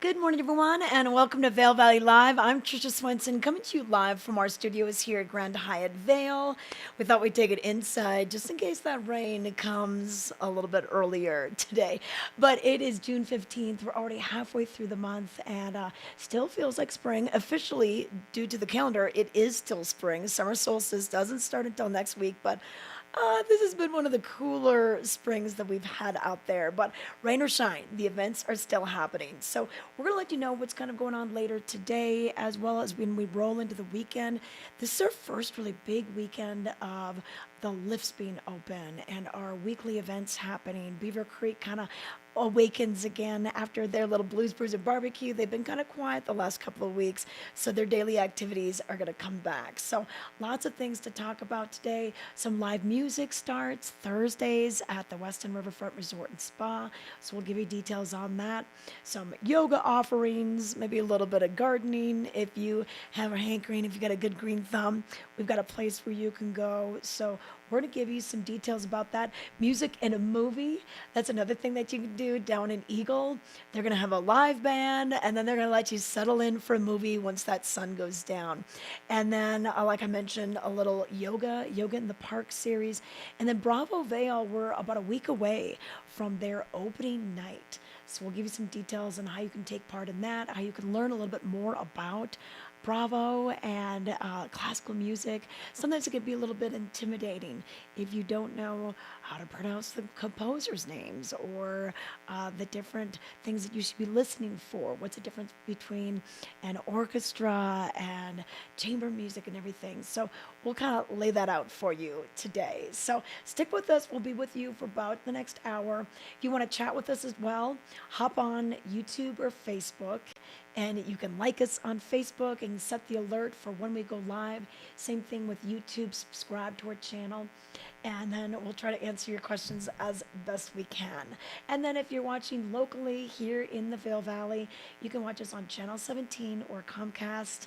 Good morning, everyone, and welcome to Vail Valley Live. I'm Trisha Swenson, coming to you live from our studios here at Grand Hyatt Vail. We thought we'd take it inside just in case that rain comes a little bit earlier today. But it is June 15th. We're already halfway through the month and still feels like spring. Officially, due to the calendar, it is still spring. Summer solstice doesn't start until next week, but this has been one of the cooler springs that we've had out there, but rain or shine, the events are still happening. So we're going to let you know what's kind of going on later today, as well as when we roll into the weekend. This is our first really big weekend of the lifts being open and our weekly events happening. Beaver Creek kind of awakens again after their little Blues Brews and barbecue. They've been kind of quiet the last couple of weeks, so their daily activities are going to come back. So lots of things to talk about today. Some live music starts Thursdays at the Weston Riverfront Resort and Spa, so we'll give you details on that. Some yoga offerings, maybe a little bit of gardening if you have a hankering, if you got a good green thumb. We've got a place where you can go. So we're going to give you some details about that. Music in a movie. That's another thing that you can do down in Eagle. They're going to have a live band, and then they're going to let you settle in for a movie once that sun goes down. And then, like I mentioned, a little yoga in the park series. And then Bravo Vail, we're about a week away from their opening night. So we'll give you some details on how you can take part in that, how you can learn a little bit more about Bravo and classical music. Sometimes it can be a little bit intimidating if you don't know how to pronounce the composers' names or the different things that you should be listening for. What's the difference between an orchestra and chamber music and everything? So we'll kind of lay that out for you today. So stick with us. We'll be with you for about the next hour. If you want to chat with us as well, hop on YouTube or Facebook. And you can like us on Facebook and set the alert for when we go live. Same thing with YouTube, subscribe to our channel. And then we'll try to answer your questions as best we can. And then if you're watching locally here in the Vail Valley, you can watch us on Channel 17 or Comcast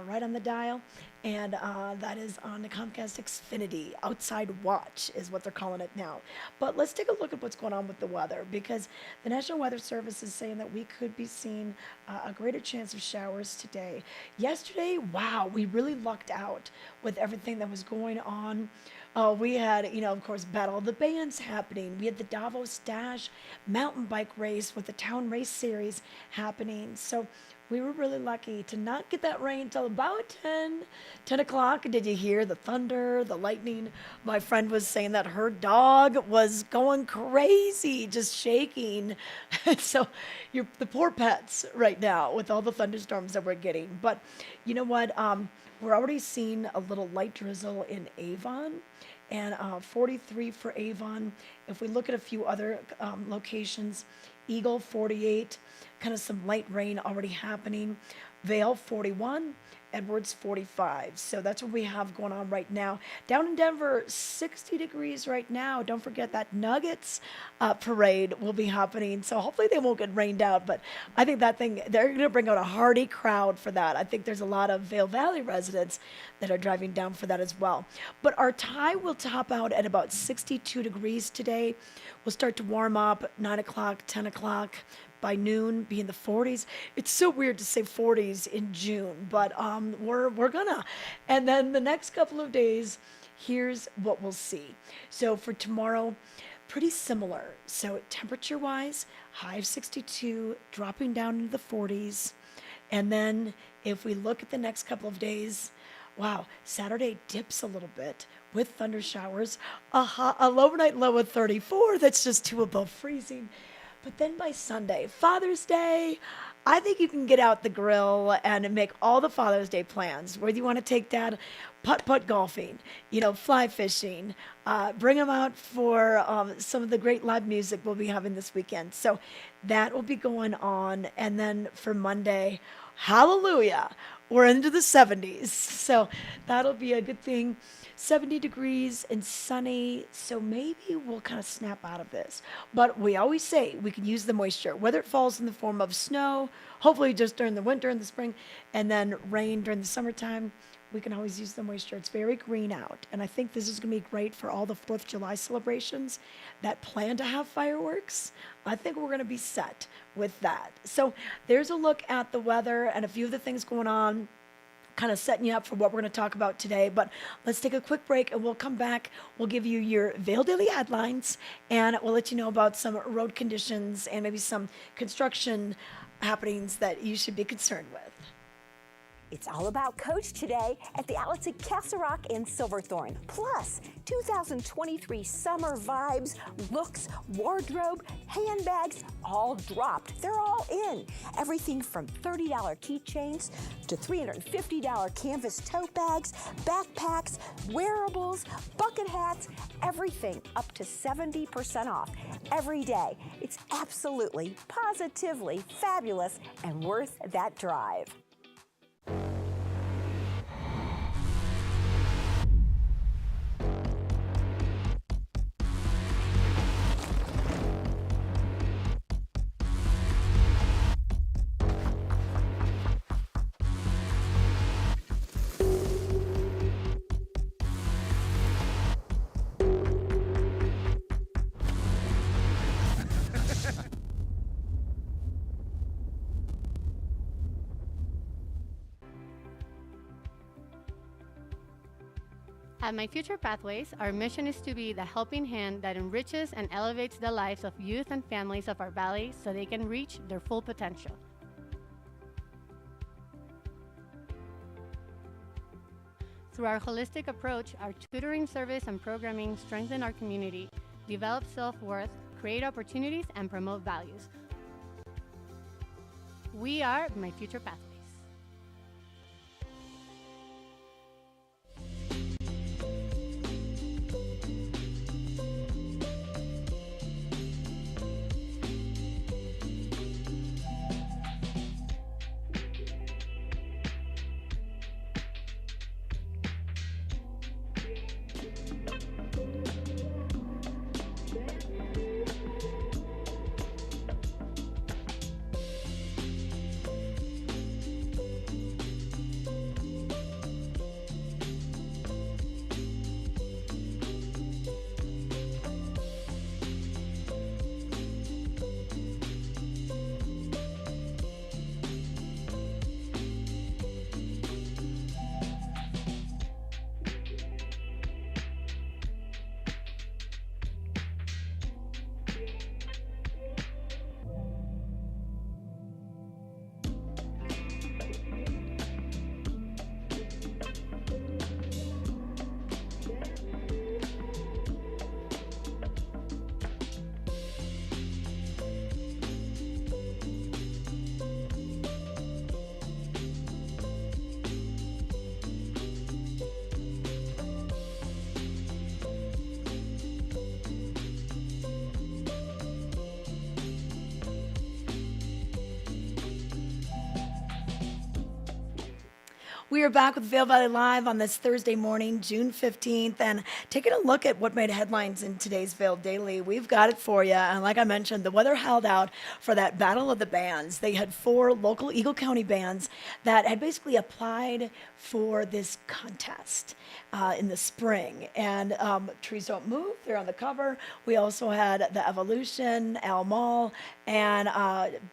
right on the dial. And that is on the Comcast Xfinity. Outside Watch is what they're calling it now. But let's take a look at what's going on with the weather, because the National Weather Service is saying that we could be seeing a greater chance of showers today. Yesterday, wow, we really lucked out with everything that was going on. We had, of course, Battle of the Bands happening. We had the Davos Dash mountain bike race with the Town Race Series happening. So we were really lucky to not get that rain until about 10 o'clock. Did you hear the thunder, the lightning? My friend was saying that her dog was going crazy, just shaking. So the poor pets right now with all the thunderstorms that we're getting. But you know what? We're already seeing a little light drizzle in Avon. And 43 for Avon. If we look at a few other locations, Eagle 48, kind of some light rain already happening. Vail 41, Edwards 45. So that's what we have going on right now. Down in Denver, 60 degrees right now. Don't forget that Nuggets parade will be happening. So hopefully they won't get rained out. But I think they're going to bring out a hearty crowd for that. I think there's a lot of Vail Valley residents that are driving down for that as well. But our high will top out at about 62 degrees today. We'll start to warm up 9 o'clock, 10 o'clock. By noon, be in the 40s. It's so weird to say 40s in June, but we're gonna. And then the next couple of days, here's what we'll see. So for tomorrow, pretty similar. So temperature-wise, high of 62, dropping down into the 40s. And then if we look at the next couple of days, wow, Saturday dips a little bit with thunder showers. A overnight low of 34. That's just 2 above freezing. But then by Sunday, Father's Day, I think you can get out the grill and make all the Father's Day plans. Whether you want to take dad putt-putt golfing, fly fishing, bring him out for some of the great live music we'll be having this weekend. So that will be going on. And then for Monday, hallelujah, we're into the 70s. So that'll be a good thing. 70 degrees and sunny, so maybe we'll kind of snap out of this. But we always say we can use the moisture, whether it falls in the form of snow, hopefully just during the winter and the spring, and then rain during the summertime. we can always use the moisture. It's very green out. And I think this is going to be great for all the 4th of July celebrations that plan to have fireworks. I think we're going to be set with that. So there's a look at the weather and a few of the things going on, kind of setting you up for what we're going to talk about today. But let's take a quick break and we'll come back. We'll give you your Vail Daily headlines and we'll let you know about some road conditions and maybe some construction happenings that you should be concerned with. It's all about Coach today at the outlets at Castle Rock and Silverthorne. Plus, 2023 summer vibes, looks, wardrobe, handbags, all dropped. They're all in. Everything from $30 keychains to $350 canvas tote bags, backpacks, wearables, bucket hats, everything up to 70% off every day. It's absolutely, positively fabulous and worth that drive. At My Future Pathways, our mission is to be the helping hand that enriches and elevates the lives of youth and families of our valley so they can reach their full potential. Through our holistic approach, our tutoring service and programming strengthen our community, develop self-worth, create opportunities, and promote values. We are My Future Pathways. We are back with Vail Valley Live on this Thursday morning, June 15th, and taking a look at what made headlines in today's Vail Daily. We've got it for you, and like I mentioned, the weather held out for that battle of the bands. They had 4 local Eagle County bands that had basically applied for this contest in the spring, and Trees Don't Move, they're on the cover. We also had The Evolution, Al Mall, and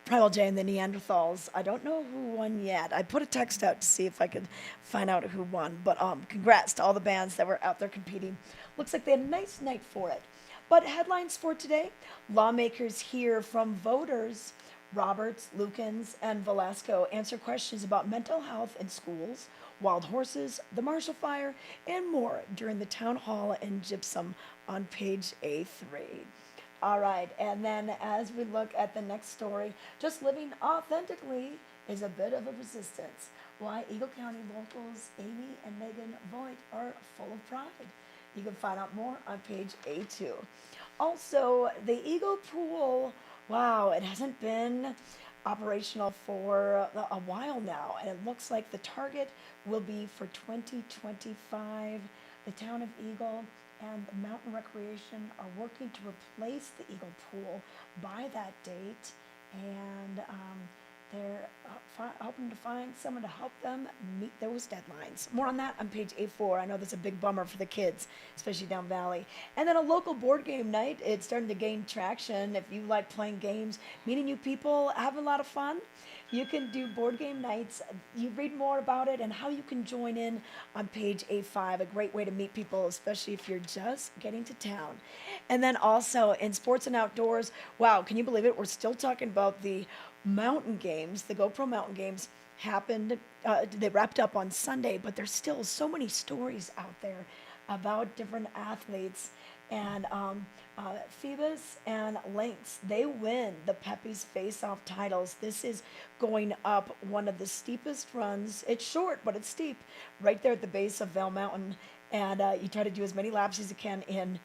Primal J and the Neanderthals. I don't know who won yet. I put a text out to see if I could find out who won, but congrats to all the bands that were out there competing. Looks like they had a nice night for it. But headlines for today: lawmakers hear from voters. Roberts, Lukens, and Velasco answer questions about mental health in schools, wild horses, the Marshall Fire, and more during the town hall in Gypsum on page A3. All right, and then as we look at the next story, just living authentically is a bit of a resistance. Why Eagle County locals Amy and Megan Voigt are full of pride. You can find out more on page A2. Also, the Eagle Pool, wow, it hasn't been operational for a while now, and it looks like the target will be for 2025. The town of Eagle and the Mountain Recreation are working to replace the Eagle Pool by that date, and they're hoping to find someone to help them meet those deadlines. More on that on page A4. I know that's a big bummer for the kids, especially down Valley. And then a local board game night. It's starting to gain traction. If you like playing games, meeting new people, having a lot of fun, you can do board game nights. You read more about it and how you can join in on page A5. A great way to meet people, especially if you're just getting to town. And then also in sports and outdoors, wow, can you believe it? We're still talking about the mountain games. The GoPro mountain games happened, they wrapped up on Sunday, but there's still so many stories out there about different athletes. And Phoebus and Lynx, they win the Pepe's Face-Off titles. This is going up one of the steepest runs. It's short, but it's steep, right there at the base of Vail Mountain. And you try to do as many laps as you can in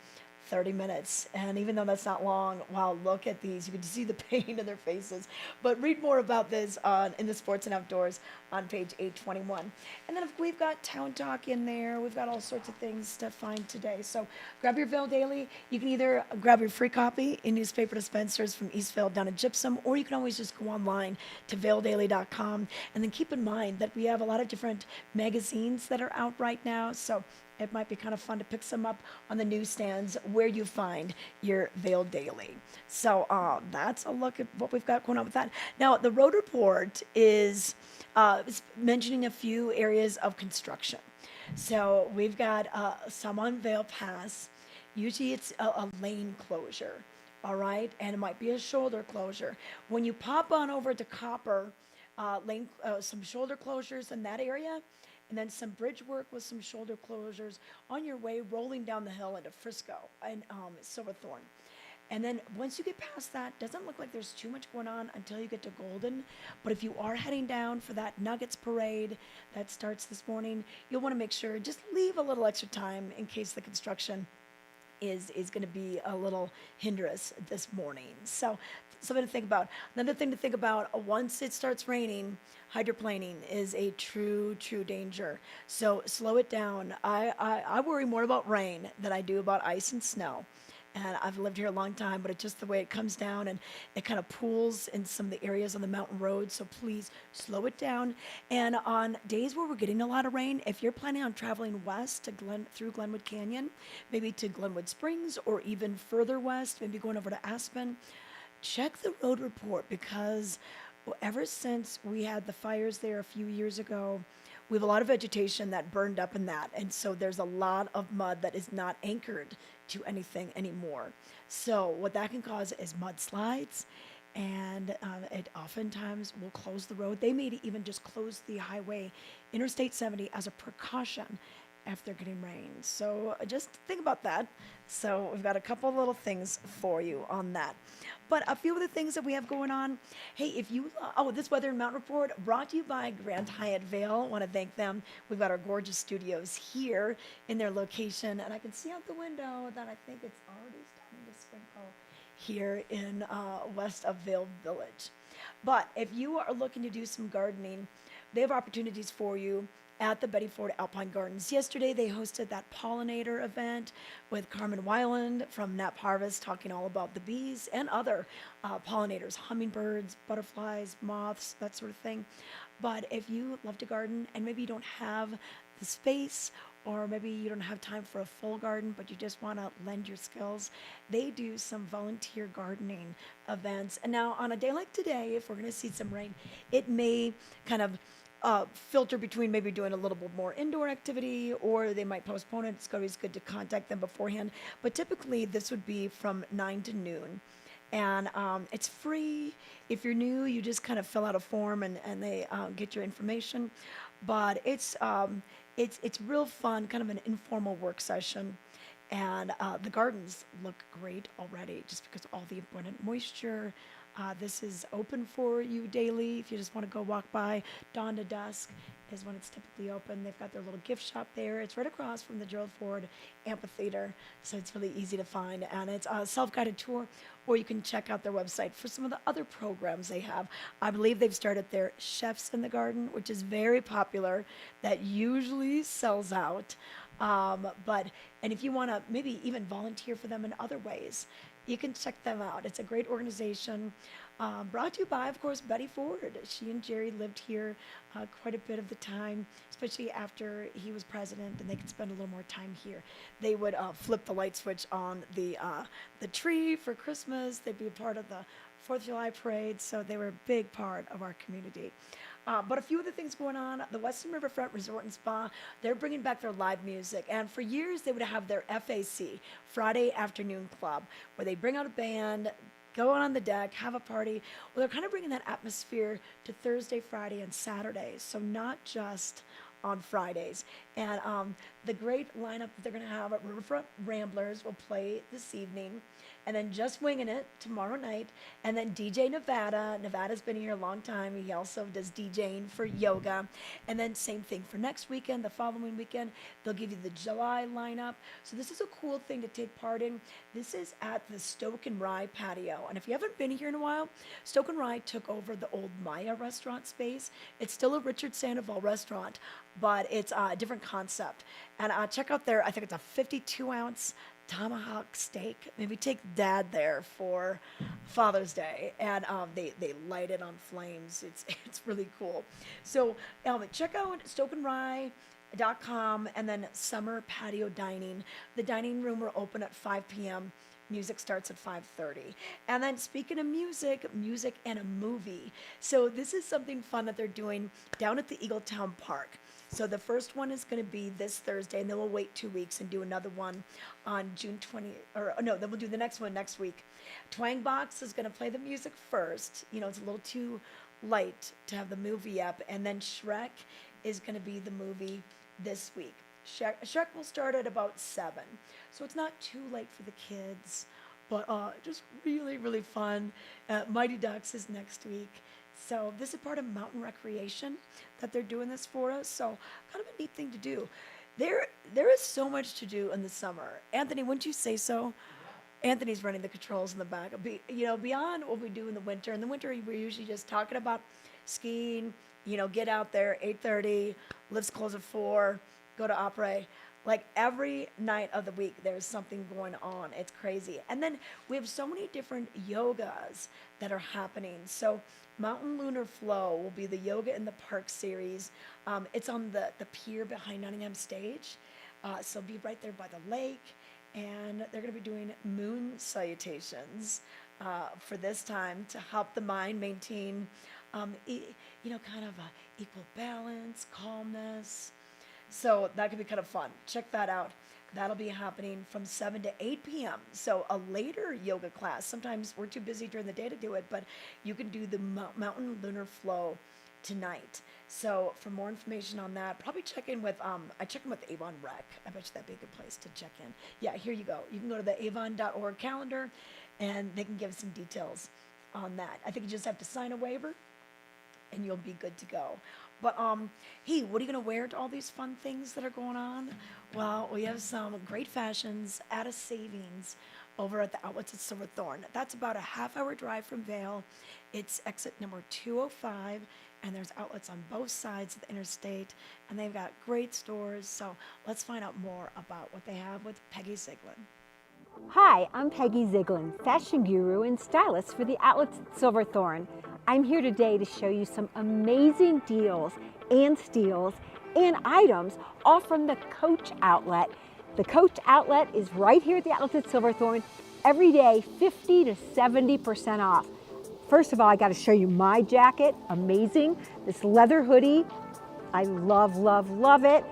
30 minutes. And even though that's not long, wow, look at these. You can see the pain in their faces. But read more about this in the Sports and Outdoors on page 821. And then if we've got Town Talk in there. We've got all sorts of things to find today. So grab your Vail Daily. You can either grab your free copy in newspaper dispensers from Eastvale down at Gypsum, or you can always just go online to vaildaily.com. And then keep in mind that we have a lot of different magazines that are out right now. So it might be kind of fun to pick some up on the newsstands where you find your Vail Daily. So that's a look at what we've got going on with that. Now, the road report is mentioning a few areas of construction. So we've got some on Vail Pass. Usually it's a lane closure, all right? And it might be a shoulder closure. When you pop on over to Copper, some shoulder closures in that area, and then some bridge work with some shoulder closures on your way rolling down the hill into Frisco and Silverthorne. And then once you get past that, doesn't look like there's too much going on until you get to Golden. But if you are heading down for that Nuggets parade that starts this morning, you'll want to make sure, just leave a little extra time in case the construction is going to be a little hindrance this morning. So something to think about. Another thing to think about, once it starts raining, hydroplaning is a true danger. So slow it down. I worry more about rain than I do about ice and snow. And I've lived here a long time, but it's just the way it comes down, and it kind of pools in some of the areas on the mountain road. So please slow it down. And on days where we're getting a lot of rain, if you're planning on traveling west to through Glenwood Canyon, maybe to Glenwood Springs, or even further west, maybe going over to Aspen, check the road report, because ever since we had the fires there a few years ago, we have a lot of vegetation that burned up in that. And so there's a lot of mud that is not anchored to anything anymore. So what that can cause is mudslides, and it oftentimes will close the road. They may even just close the highway, Interstate 70, as a precaution after getting rain. So just think about that. So we've got a couple little things for you on that. But a few of the things that we have going on. Hey, if you, this Weather and Mountain Report brought to you by Grand Hyatt Vail. Want to thank them. We've got our gorgeous studios here in their location. And I can see out the window that I think it's already starting to sprinkle here in west of Vail Village. But if you are looking to do some gardening, they have opportunities for you at the Betty Ford Alpine Gardens. Yesterday, they hosted that pollinator event with Carmen Weiland from Nap Harvest, talking all about the bees and other pollinators, hummingbirds, butterflies, moths, that sort of thing. But if you love to garden and maybe you don't have the space, or maybe you don't have time for a full garden, but you just want to lend your skills, they do some volunteer gardening events. And now on a day like today, if we're going to see some rain, it may kind of filter between maybe doing a little bit more indoor activity, or they might postpone it. It's always good to contact them beforehand. But typically, this would be from 9 to noon. And it's free. If you're new, you just kind of fill out a form, and they get your information. But it's real fun, kind of an informal work session. And the gardens look great already, just because of all the abundant moisture. This is open for you daily. If you just want to go walk by, dawn to dusk is when it's typically open. They've got their little gift shop there. It's right across from the Gerald Ford Amphitheater, so it's really easy to find. And it's a self-guided tour, or you can check out their website for some of the other programs they have. I believe they've started their Chefs in the Garden, which is very popular. That usually sells out. And if you want to maybe even volunteer for them in other ways, you can check them out. It's a great organization. Brought to you by, of course, Betty Ford. She and Jerry lived here quite a bit of the time, especially after he was president, and they could spend a little more time here. They would flip the light switch on the tree for Christmas. They'd be a part of the 4th of July parade, so they were a big part of our community. But a few other things going on. The Western Riverfront Resort and Spa, they're bringing back their live music. And for years, they would have their FAC, Friday Afternoon Club, where they bring out a band, go on the deck, have a party. Well, they're kind of bringing that atmosphere to Thursday, Friday, and Saturdays. So not just on Fridays. And the great lineup that they're going to have at Riverfront Ramblers will play this evening. And then Just Winging It tomorrow night. And then DJ Nevada. Nevada's been here a long time. He also does DJing for yoga. And then same thing for next weekend, the following weekend. They'll give you the July lineup. So this is a cool thing to take part in. This is at the Stoke and Rye patio. And if you haven't been here in a while, Stoke and Rye took over the old Maya restaurant space. It's still a Richard Sandoval restaurant, but it's a different concept. And check out their, I think it's a 52-ounce tomahawk steak. Maybe take Dad there for Father's Day, and they light it on flames. It's really cool. So check out stokeandrye.com, and then Summer Patio Dining. The dining room will open at 5 p.m. Music starts at 5:30. And then speaking of music and a movie. So this is something fun that they're doing down at the Eagletown Park. So the first one is going to be this Thursday, and then we'll wait 2 weeks and do another one on June 20th. Then we'll do the next one next week. Twang Box is going to play the music first. You know, it's a little too light to have the movie up. And then Shrek is going to be the movie this week. Shrek will start at about 7. So it's not too late for the kids, but just really, really fun. Mighty Ducks is next week. So this is part of Mountain Recreation that they're doing this for us. So kind of a neat thing to do. There is so much to do in the summer. Anthony, wouldn't you say so? Yeah. Anthony's running the controls in the back. Beyond what we do in the winter. In the winter, we're usually just talking about skiing. Get out there 8:30, lifts close at 4, go to opera. Like every night of the week, there's something going on. It's crazy. And then we have so many different yogas that are happening. So Mountain Lunar Flow will be the Yoga in the Park series. It's on the pier behind Nottingham Stage. So be right there by the lake. And they're going to be doing moon salutations for this time to help the mind maintain, kind of a equal balance, calmness. So that could be kind of fun. Check that out. That'll be happening from 7 to 8 p.m. So a later yoga class. Sometimes we're too busy during the day to do it, but you can do the Mountain Lunar Flow tonight. So for more information on that, probably check in with, I check in with Avon Rec. I bet you that'd be a good place to check in. Yeah, here you go. You can go to the avon.org calendar, and they can give some details on that. I think you just have to sign a waiver, and you'll be good to go. But, what are you going to wear to all these fun things that are going on? Well, we have some great fashions at a savings over at the Outlets at Silverthorne. That's about a half-hour drive from Vail. It's exit number 205, and there's outlets on both sides of the interstate, and they've got great stores. So let's find out more about what they have with Peggy Ziegler. Hi, I'm Peggy Ziegler, fashion guru and stylist for the Outlets at Silverthorne. I'm here today to show you some amazing deals and steals and items, all from the Coach Outlet. The Coach Outlet is right here at the Outlets at Silverthorne. Every day, 50 to 70% off. First of all, I got to show you my jacket. Amazing. This leather hoodie. I love, love, love it.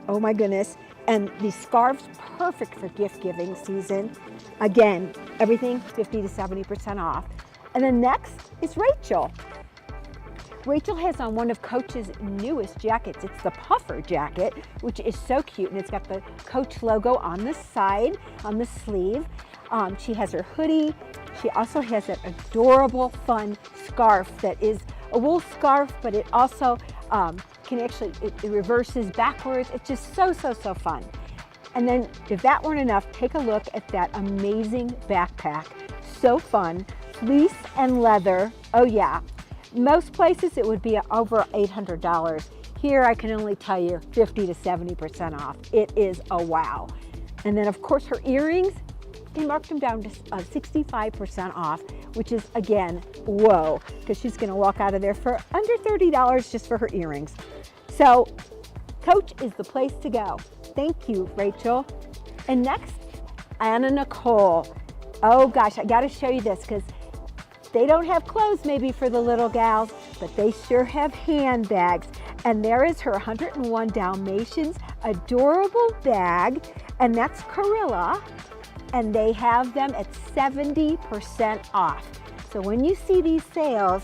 Oh my goodness. And these scarves, perfect for gift giving season. Again, everything 50 to 70% off. And then next is Rachel. Rachel has on one of Coach's newest jackets. It's the puffer jacket, which is so cute, and it's got the Coach logo on the side, on the sleeve. She has her hoodie. She also has an adorable, fun scarf that is a wool scarf, but it also can actually, it reverses backwards. It's just so, so, so fun. And then if that weren't enough, take a look at that amazing backpack. So fun, fleece and leather. Oh yeah. Most places it would be over $800. Here I can only tell you 50 to 70% off. It is a wow. And then of course her earrings, They marked them down to 65% off, which is, again, whoa, because she's going to walk out of there for under $30 just for her earrings. So Coach is the place to go. Thank you, Rachel. And next, Anna Nicole. Oh gosh, I got to show you this because they don't have clothes maybe for the little gals, but they sure have handbags. And there is her 101 Dalmatians adorable bag, and that's Corilla, and they have them at 70% off. So when you see these sales,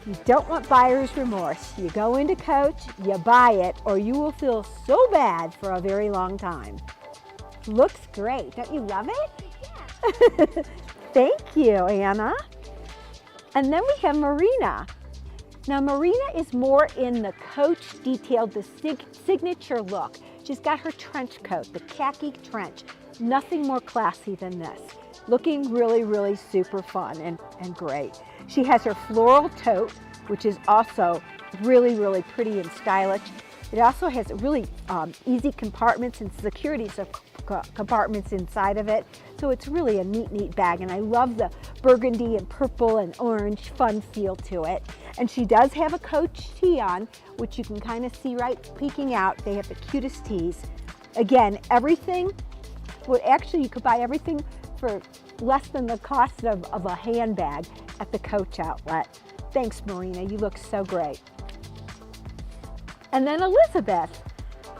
you don't want buyer's remorse. You go into Coach, you buy it, or you will feel so bad for a very long time. Looks great. Don't you love it? Yeah. Thank you, Anna. And then we have Marina. Now Marina is more in the Coach detailed, the signature look. She's got her trench coat, the khaki trench. Nothing more classy than this. Looking really, really super fun and great. She has her floral tote, which is also really, really pretty and stylish. It also has really easy compartments and security compartments inside of it. So it's really a neat bag. And I love the burgundy and purple and orange fun feel to it. And she does have a Coach tee on, which you can kind of see right peeking out. They have the cutest tees. Again, everything, well, actually you could buy everything for less than the cost of a handbag at the Coach outlet. Thanks, Marina, you look so great. And then Elizabeth.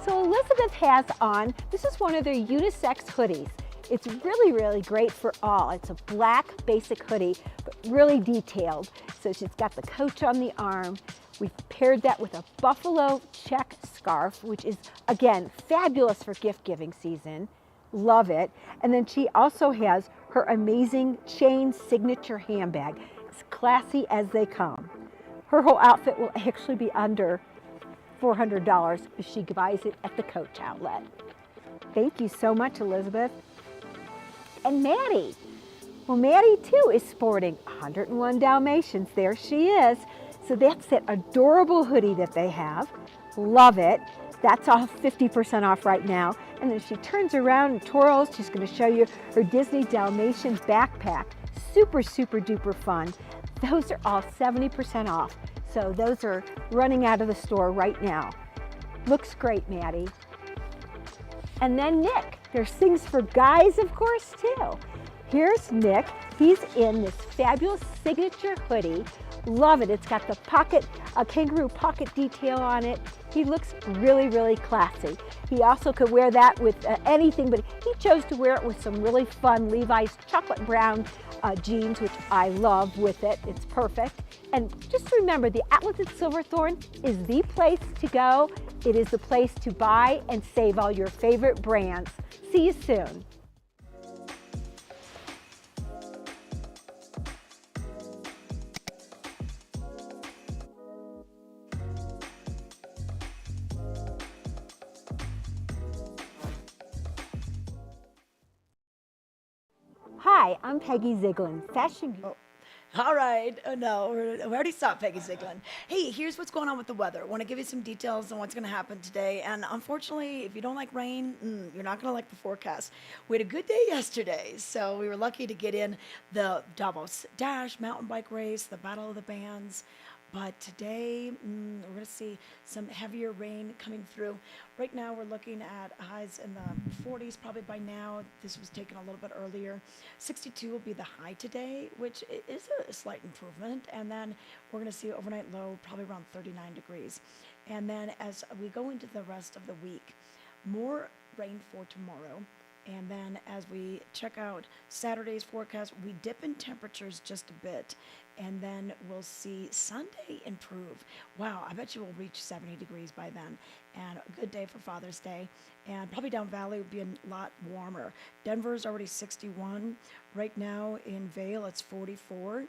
So Elizabeth has on, this is one of their unisex hoodies. It's really, really great for all. It's a black basic hoodie, but really detailed. So she's got the Coach on the arm. We've paired that with a buffalo check scarf, which is, again, fabulous for gift giving season. Love it. And then she also has her amazing chain signature handbag. It's classy as they come. Her whole outfit will actually be under $400 if she buys it at the Coach outlet. Thank you so much, Elizabeth. And Maddie. Well, Maddie too is sporting 101 Dalmatians. There she is. So that's that adorable hoodie that they have. Love it. That's off 50% off right now. And then she turns around and twirls. She's going to show you her Disney Dalmatian backpack. Super, super duper fun. Those are all 70% off. So those are running out of the store right now. Looks great, Maddie. And then Nick. There's things for guys, of course, too. Here's Nick. He's in this fabulous signature hoodie. Love it. It's got the pocket, a kangaroo pocket detail on it. He looks really, really classy. He also could wear that with anything, but he chose to wear it with some really fun Levi's chocolate brown jeans, which I love with it. It's perfect. And just remember, the Outlets at Silverthorne is the place to go. It is the place to buy and save all your favorite brands. See you soon. Hi, I'm Peggy Ziegler, fashion. All right. Oh, no, we already saw Peggy Ziegler. Hey, here's what's going on with the weather. I want to give you some details on what's going to happen today. And unfortunately, if you don't like rain, you're not going to like the forecast. We had a good day yesterday, so we were lucky to get in the Davos Dash mountain bike race, the Battle of the Bands. But today, we're going to see some heavier rain coming through. Right now, we're looking at highs in the 40s probably by now. This was taken a little bit earlier. 62 will be the high today, which is a slight improvement. And then we're going to see overnight low probably around 39 degrees. And then as we go into the rest of the week, more rain for tomorrow. And then as we check out Saturday's forecast, we dip in temperatures just a bit. And then we'll see Sunday improve. Wow, I bet you will reach 70 degrees by then. And a good day for Father's Day. And probably down Valley would be a lot warmer. Denver's already 61. Right now in Vail, it's 44.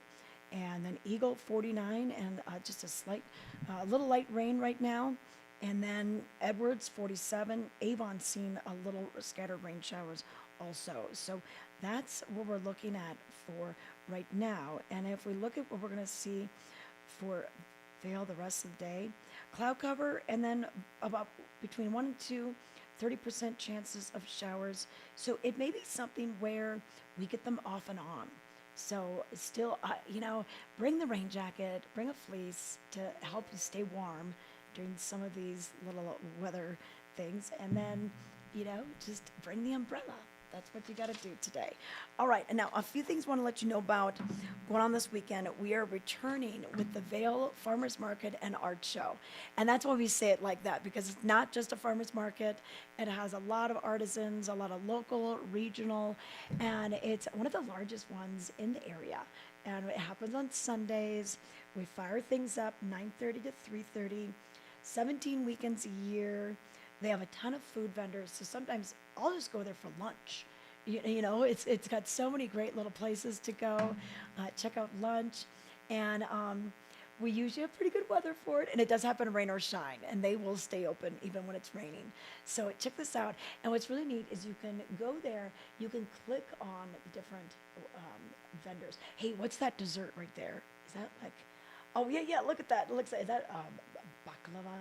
And then Eagle, 49. And just a little light rain right now. And then Edwards, 47. Avon seen a little scattered rain showers also. So that's what we're looking at for right now. And if we look at what we're going to see for Vail the rest of the day, cloud cover, and then about between 1 and 2 30% chances of showers. So it may be something where we get them off and on. So still, bring the rain jacket, bring a fleece to help you stay warm during some of these little weather things, and then, just bring the umbrella. That's what you got to do today. All right, and now a few things I want to let you know about going on this weekend. We are returning with the Vail Farmers Market and Art Show. And that's why we say it like that, because it's not just a farmers market. It has a lot of artisans, a lot of local, regional, and it's one of the largest ones in the area. And it happens on Sundays. We fire things up 9:30 to 3:30, 17 weekends a year. They have a ton of food vendors, so sometimes I'll just go there for lunch. It's got so many great little places to go, check out lunch, and we usually have pretty good weather for it, and it does happen to rain or shine, and they will stay open even when it's raining. So check this out, and what's really neat is you can go there, you can click on the different vendors. Hey, what's that dessert right there? Is that like, oh yeah, look at that. It looks like, is that baklava?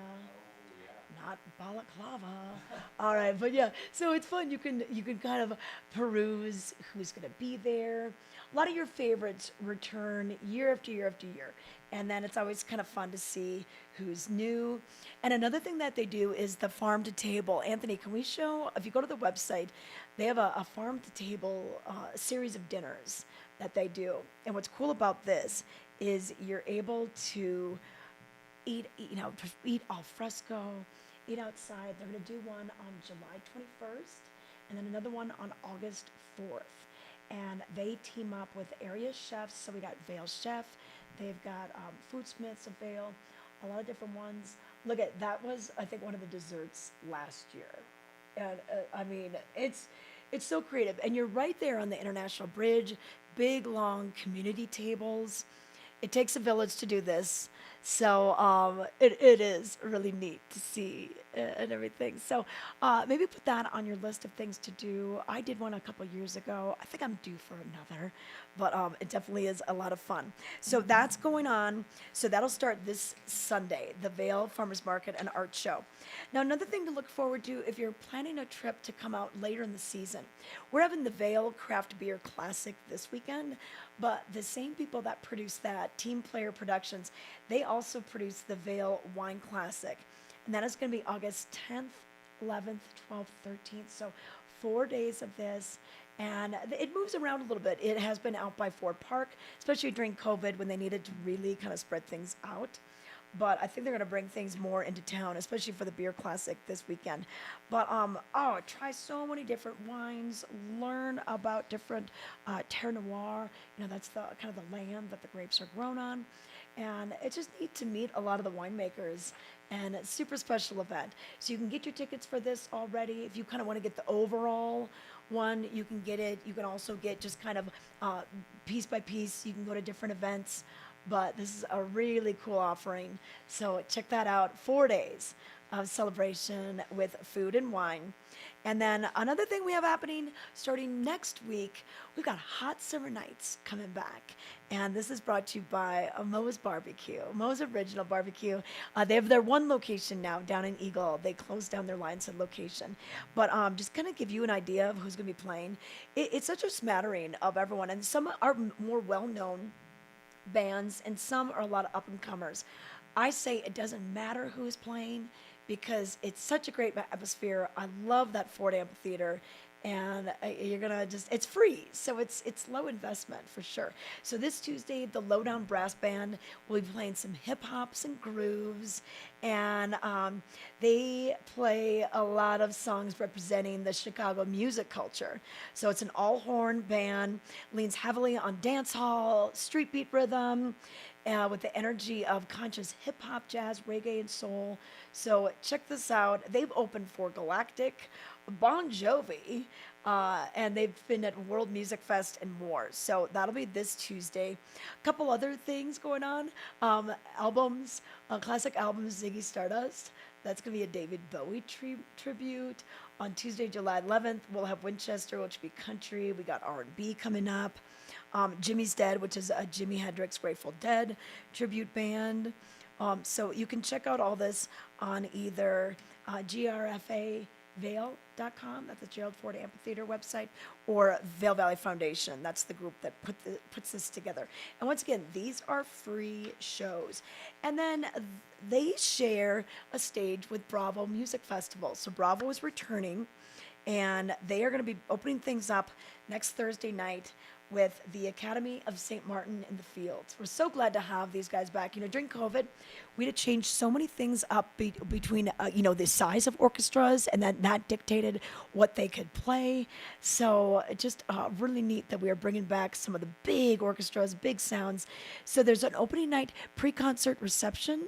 Not balaclava. All right, but yeah, so it's fun. You can kind of peruse who's going to be there. A lot of your favorites return year after year after year, and then it's always kind of fun to see who's new. And another thing that they do is the farm to table. Anthony, can we show? If you go to the website, they have a farm to table series of dinners that they do. And what's cool about this is you're able to eat al fresco, eat outside. They're going to do one on July 21st and then another one on August 4th. And they team up with area chefs. So we got Vail Chef. They've got Foodsmiths of Vail, a lot of different ones. Look at that was, I think, one of the desserts last year. And I mean, it's so creative. And you're right there on the International Bridge, big, long community tables. It takes a village to do this. So it is really neat to see and everything. So maybe put that on your list of things to do. I did one a couple years ago. I think I'm due for another, but it definitely is a lot of fun. So that's going on. So that'll start this Sunday, the Vail Farmers Market and Art Show. Now, another thing to look forward to if you're planning a trip to come out later in the season, we're having the Vail Craft Beer Classic this weekend, but the same people that produce that, Team Player Productions, they also produce the Vail Wine Classic. And that is going to be August 10th, 11th, 12th, 13th. So 4 days of this. And it moves around a little bit. It has been out by Ford Park, especially during COVID when they needed to really kind of spread things out. But I think they're going to bring things more into town, especially for the beer classic this weekend. But try so many different wines, learn about different terre noir. That's the kind of the land that the grapes are grown on, and it's just neat to meet a lot of the winemakers. And it's a super special event. So you can get your tickets for this already. If you kind of want to get the overall one, you can get it. You can also get just kind of piece by piece. You can go to different events. But this is a really cool offering. So check that out. 4 days of celebration with food and wine. And then another thing we have happening starting next week, we've got Hot Summer Nights coming back. And this is brought to you by Moe's Barbecue, Moe's Original Barbecue. They have their one location now down in Eagle. They closed down their Lionshead location. But just kind of give you an idea of who's going to be playing. It's such a smattering of everyone. And some are more well-known bands, and some are a lot of up-and-comers. I say it doesn't matter who is playing because it's such a great atmosphere. I love that Ford Amphitheater, and you're gonna it's free, so it's low investment for sure. So this Tuesday, the Lowdown Brass Band will be playing some hip-hops and grooves, and they play a lot of songs representing the Chicago music culture. So it's an all-horn band, leans heavily on dance hall, street beat rhythm, with the energy of conscious hip hop, jazz, reggae, and soul. So check this out. They've opened for Galactic, Bon Jovi, and they've been at World Music Fest and more. So that'll be this Tuesday. A couple other things going on. Albums, classic albums, Ziggy Stardust. That's going to be a David Bowie tribute. On Tuesday, July 11th, we'll have Winchester, which will be country. We got R&B coming up. Jimmy's Dead, which is a Jimi Hendrix Grateful Dead tribute band. So you can check out all this on either grfa.com Vail.com, that's the Gerald Ford Amphitheater website, or Vail Valley Foundation. That's the group that puts this together. And once again, these are free shows. And then they share a stage with Bravo Music Festival. So Bravo is returning, and they are going to be opening things up next Thursday night with the Academy of St. Martin in the Fields. We're so glad to have these guys back. You know, during COVID, we had to change so many things up between, the size of orchestras, and that dictated what they could play. So just really neat that we are bringing back some of the big orchestras, big sounds. So there's an opening night pre-concert reception,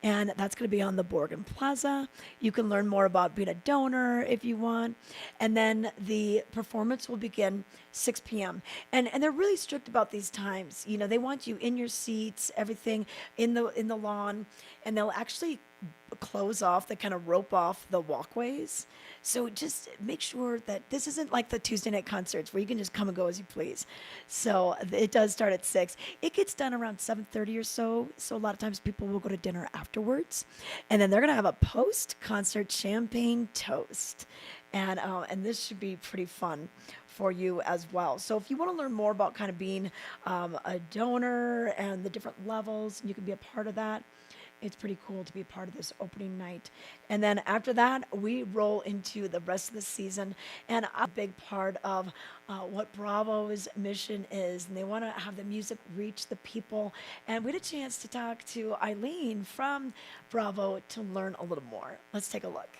and that's going to be on the Borgen Plaza. You can learn more about being a donor if you want. And then the performance will begin 6 p.m. And they're really strict about these times. You know, they want you in your seats, everything in the lawn, and they'll actually close off, they kind of rope off the walkways. So just make sure that this isn't like the Tuesday night concerts where you can just come and go as you please. So it does start at 6. It gets done around 7:30 or so. So a lot of times people will go to dinner afterwards, and then they're gonna have a post-concert champagne toast, and this should be pretty fun for you as well. So if you want to learn more about kind of being a donor and the different levels, you can be a part of that. It's pretty cool to be a part of this opening night. And then after that, we roll into the rest of the season. And a big part of what Bravo's mission is, and they want to have the music reach the people. And we had a chance to talk to Eileen from Bravo to learn a little more. Let's take a look.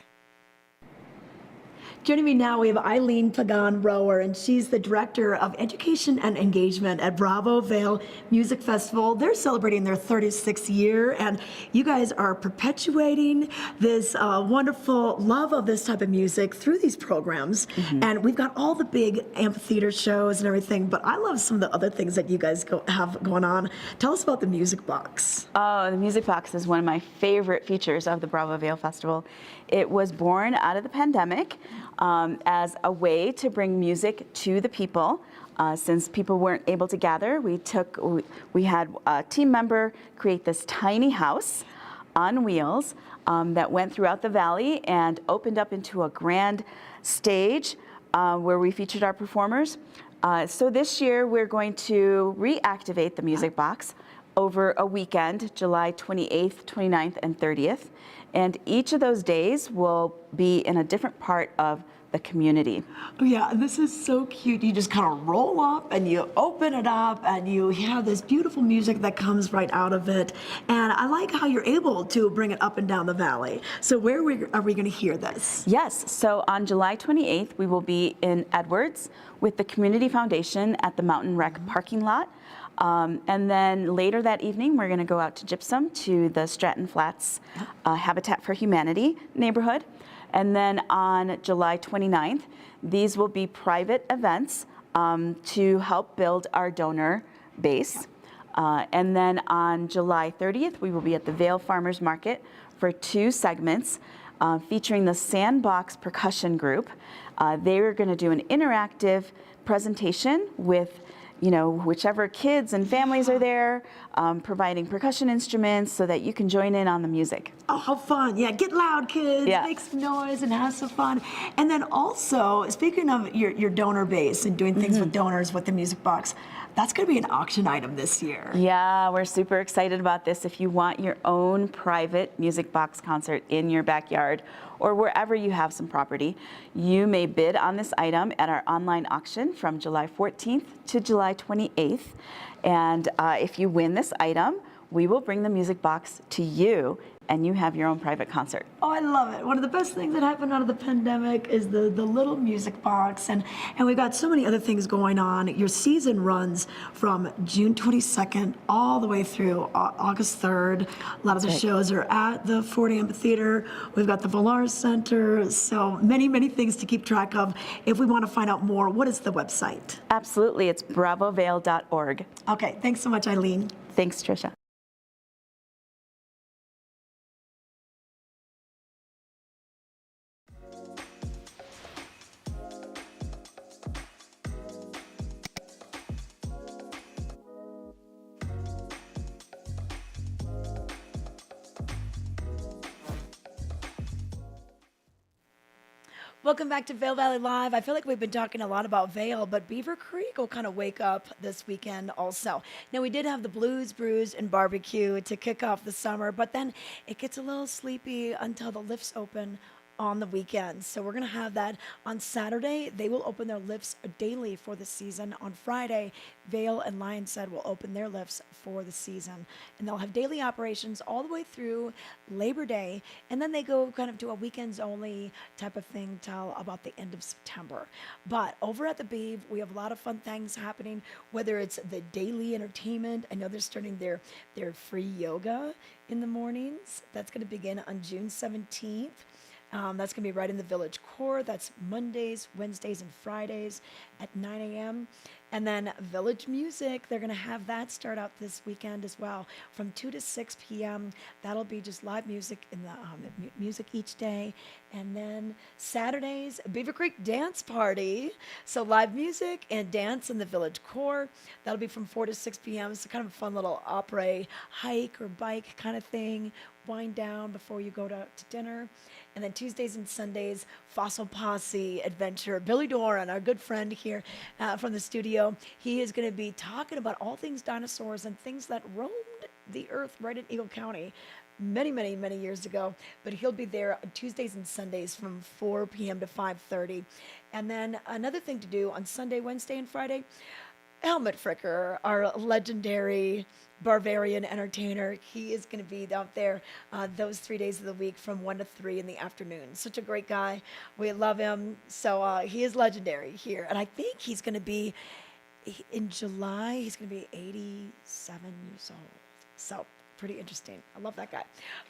Joining me now, we have Eileen Pagan-Rower, and she's the Director of Education and Engagement at Bravo Vail Music Festival. They're celebrating their 36th year, and you guys are perpetuating this wonderful love of this type of music through these programs. Mm-hmm. And we've got all the big amphitheater shows and everything, but I love some of the other things that you guys have going on. Tell us about the Music Box. Oh, the Music Box is one of my favorite features of the Bravo Vail Festival. It was born out of the pandemic as a way to bring music to the people. Since people weren't able to gather, we had a team member create this tiny house on wheels that went throughout the valley and opened up into a grand stage where we featured our performers. So this year we're going to reactivate the Music Box over a weekend, July 28th, 29th, and 30th. And each of those days will be in a different part of the community. Oh yeah, this is so cute. You just kind of roll up and you open it up and you have this beautiful music that comes right out of it. And I like how you're able to bring it up and down the valley. So where are we going to hear this? Yes, so on July 28th, we will be in Edwards with the Community Foundation at the Mountain Rec parking lot. And then later that evening, we're going to go out to Gypsum to the Stratton Flats Habitat for Humanity neighborhood. And then on July 29th, these will be private events to help build our donor base. And then on July 30th, we will be at the Vail Farmers Market for 2 segments featuring the Sandbox Percussion Group. They are going to do an interactive presentation with whichever kids and families are there, providing percussion instruments so that you can join in on the music. Oh, how fun. Yeah, get loud, kids. Yeah. Make some noise and have some fun. And then also, speaking of your donor base and doing things with donors with the Music Box, that's going to be an auction item this year. Yeah, we're super excited about this. If you want your own private Music Box concert in your backyard or wherever you have some property, you may bid on this item at our online auction from July 14th to July 28th. And if you win this item, we will bring the Music Box to you and you have your own private concert. Oh, I love it. One of the best things that happened out of the pandemic is the little Music Box, and we've got so many other things going on. Your season runs from June 22nd all the way through August 3rd. A lot of the shows are at the Ford Amphitheater. We've got the Villar Center, so many, many things to keep track of. If we want to find out more, what is the website? Absolutely, it's bravovail.org. Okay, thanks so much, Eileen. Thanks, Tricia. Welcome back to Vail Valley Live. I feel like we've been talking a lot about Vail, but Beaver Creek will kind of wake up this weekend also. Now, we did have the Blues, Brews, and Barbecue to kick off the summer, but then it gets a little sleepy until the lifts open on the weekends. So we're going to have that on Saturday. They will open their lifts daily for the season. On Friday, Vail and Lionshead will open their lifts for the season. And they'll have daily operations all the way through Labor Day. And then they go kind of to a weekends only type of thing till about the end of September. But over at the Beeve, we have a lot of fun things happening, whether it's the daily entertainment. I know they're starting their free yoga in the mornings. That's going to begin on June 17th. That's going to be right in the Village Core. That's Mondays, Wednesdays, and Fridays at 9 a.m. And then Village Music, they're going to have that start out this weekend as well from 2 to 6 p.m. That'll be just live music in the music each day. And then Saturdays, Beaver Creek Dance Party. So live music and dance in the Village Core. That'll be from 4 to 6 p.m. It's kind of a fun little opera hike or bike kind of thing. Wind down before you go to dinner. And then Tuesdays and Sundays, Fossil Posse Adventure. Billy Doran, our good friend here from the studio, he is going to be talking about all things dinosaurs and things that roamed the earth right in Eagle County many, many, many years ago. But he'll be there on Tuesdays and Sundays from 4 p.m. to 5:30. And then another thing to do on Sunday, Wednesday, and Friday, Helmut Fricker, our legendary Bavarian entertainer, he is going to be out there those 3 days of the week from 1 to 3 in the afternoon. Such a great guy. We love him. So he is legendary here. And I think he's going to be, in July, he's going to be 87 years old. So pretty interesting. I love that guy.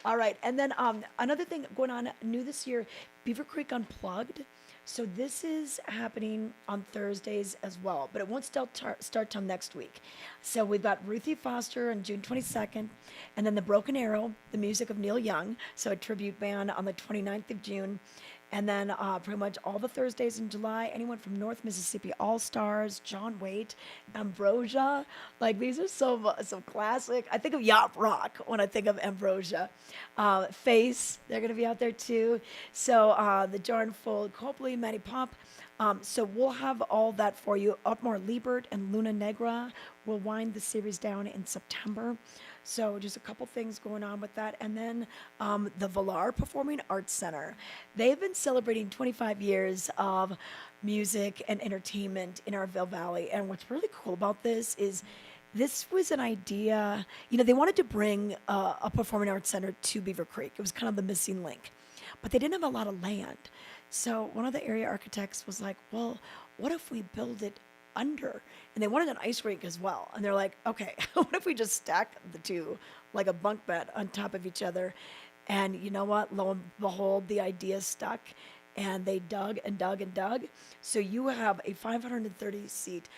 All right. And then another thing going on new this year, Beaver Creek Unplugged. So this is happening on Thursdays as well, but it won't start till next week. So we've got Ruthie Foster on June 22nd, and then the Broken Arrow, the music of Neil Young, so a tribute band on the 29th of June. And then pretty much all the Thursdays in July, anyone from North Mississippi All-Stars, John Waite, Ambrosia. Like, these are so classic. I think of Yacht Rock when I think of Ambrosia. Face, they're going to be out there too. So the Jarn Full, Copley, Matty Pop. So we'll have all that for you. Otmar Liebert and Luna Negra will wind the series down in September. So just a couple things going on with that. And then the Valar Performing Arts Center. They've been celebrating 25 years of music and entertainment in our Vail Valley. And what's really cool about this is this was an idea, they wanted to bring a performing arts center to Beaver Creek. It was kind of the missing link. But they didn't have a lot of land. So one of the area architects was like, well, what if we build it under? And they wanted an ice rink as well. And they're like, okay, what if we just stack the two like a bunk bed on top of each other? And you know what? Lo and behold, the idea stuck. And they dug and dug and dug. So you have a 530-seat,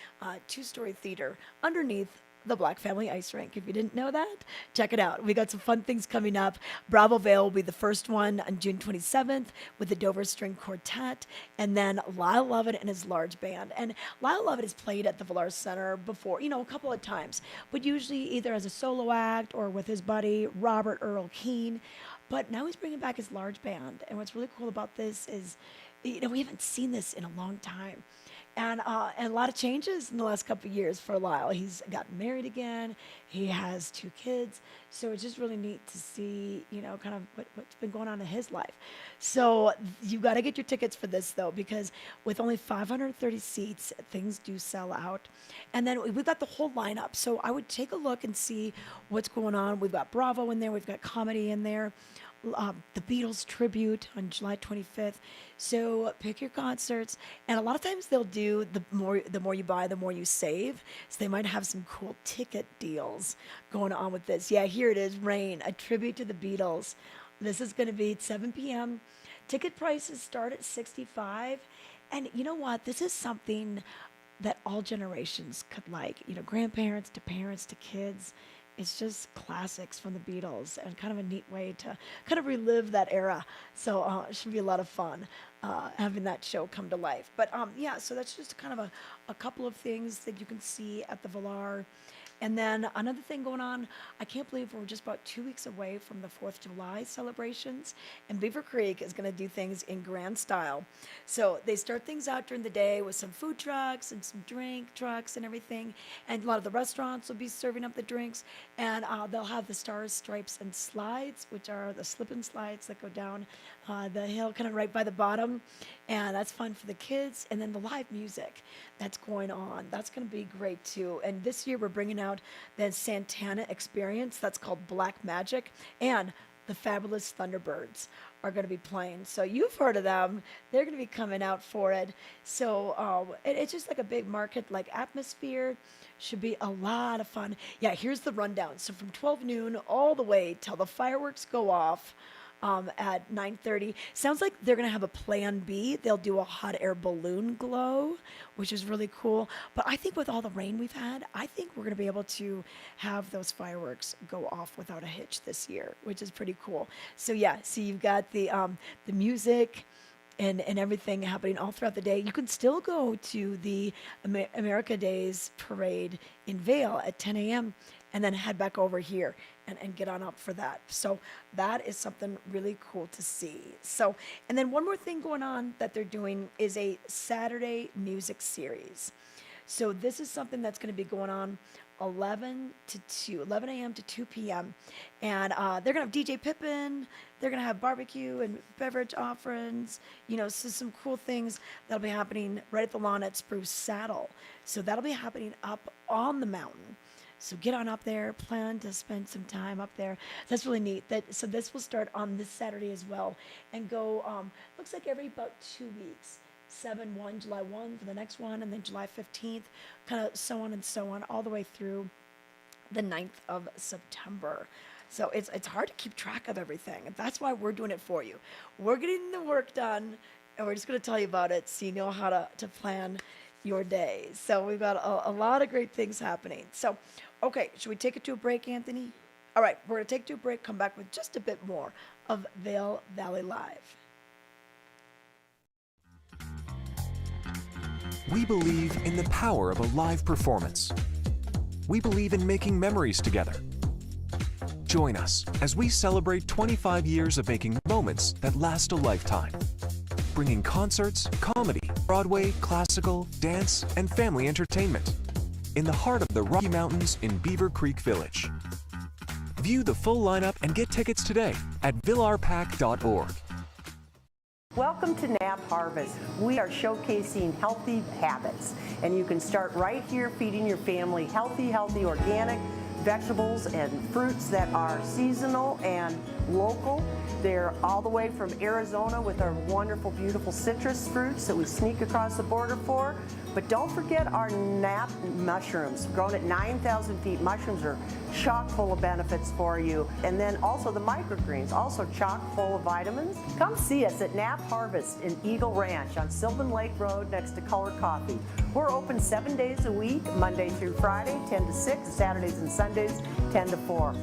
two-story theater underneath the Black Family Ice Rink. If you didn't know that, check it out. We got some fun things coming up. Bravo Vail will be the first one on June 27th with the Dover String Quartet, and then Lyle Lovett and his large band. And Lyle Lovett has played at the Valar Center before, a couple of times, but usually either as a solo act or with his buddy Robert Earl Keane. But now he's bringing back his large band. And what's really cool about this is, we haven't seen this in a long time. And a lot of changes in the last couple of years for Lyle. He's gotten married again. He has 2 kids. So it's just really neat to see, kind of what's been going on in his life. So you got to get your tickets for this, though, because with only 530 seats, things do sell out. And then we've got the whole lineup. So I would take a look and see what's going on. We've got Bravo in there. We've got comedy in there. The Beatles tribute on July 25th. So pick your concerts, and a lot of times they'll do the more you buy, the more you save. So they might have some cool ticket deals going on with this. Yeah, here it is, Rain, a tribute to the Beatles. This is going to be at 7 p.m. Ticket prices start at $65, and you know what? This is something that all generations could like. Grandparents to parents to kids. It's just classics from the Beatles and kind of a neat way to kind of relive that era. So it should be a lot of fun having that show come to life. But so that's just kind of a couple of things that you can see at the Valar. And then another thing going on, I can't believe we're just about 2 weeks away from the 4th of July celebrations, and Beaver Creek is going to do things in grand style. So they start things out during the day with some food trucks and some drink trucks and everything, and a lot of the restaurants will be serving up the drinks, and they'll have the stars, stripes, and slides, which are the slip and slides that go down the hill kind of right by the bottom, and that's fun for the kids. And then the live music that's going on, that's going to be great too. And this year we're bringing out the Santana experience that's called Black Magic, and the Fabulous Thunderbirds are going to be playing. So you've heard of them. They're going to be coming out for it. So it's just like a big market like atmosphere. Should be a lot of fun. Yeah, here's the rundown. So from 12 noon all the way till the fireworks go off at 9:30. Sounds like they're going to have a plan B. They'll do a hot air balloon glow, which is really cool. But I think with all the rain we've had, I think we're going to be able to have those fireworks go off without a hitch this year, which is pretty cool. So yeah, so you've got the music and everything happening all throughout the day. You can still go to the America Days parade in Vail at 10 a.m. and then head back over here and get on up for that. So that is something really cool to see. So, and then one more thing going on that they're doing is a Saturday music series. So this is something that's going to be going on 11 a.m. to 2 p.m. And they're going to have DJ Pippin. They're going to have barbecue and beverage offerings, so some cool things that'll be happening right at the lawn at Spruce Saddle. So that'll be happening up on the mountain. So get on up there, plan to spend some time up there. That's really neat. So this will start on this Saturday as well and go, looks like every about 2 weeks. July 1 for the next one, and then July 15th, kind of so on, all the way through the 9th of September. So it's hard to keep track of everything. And that's why we're doing it for you. We're getting the work done, and we're just going to tell you about it so you know how to plan your day. So we've got a lot of great things happening. So, okay, should we take it to a break, Anthony? All right, we're going to take it to a break, come back with just a bit more of Vail Valley Live. We believe in the power of a live performance. We believe in making memories together. Join us as we celebrate 25 years of making moments that last a lifetime. Bringing concerts, comedy, Broadway, classical, dance, and family entertainment in the heart of the Rocky Mountains in Beaver Creek Village. View the full lineup and get tickets today at villarpac.org. Welcome to Nap Harvest. We are showcasing healthy habits, and you can start right here feeding your family healthy organic vegetables and fruits that are seasonal and local. They're all the way from Arizona with our wonderful, beautiful citrus fruits that we sneak across the border for. But don't forget our nap mushrooms, grown at 9,000 feet. Mushrooms are chock full of benefits for you. And then also the microgreens, also chock full of vitamins. Come see us at Nap Harvest in Eagle Ranch on Sylvan Lake Road next to Color Coffee. We're open 7 days a week, Monday through Friday, 10 to 6, Saturdays and Sundays, 10 to 4.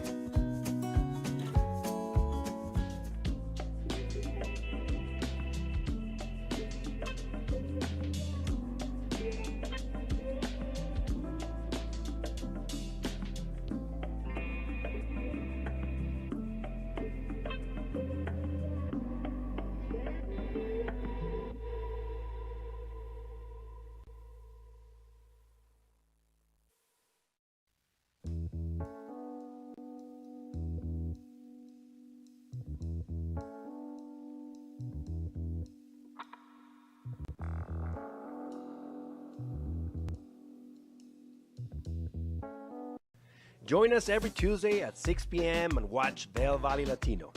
Join us every Tuesday at 6 p.m. and watch Vail Valley Latino.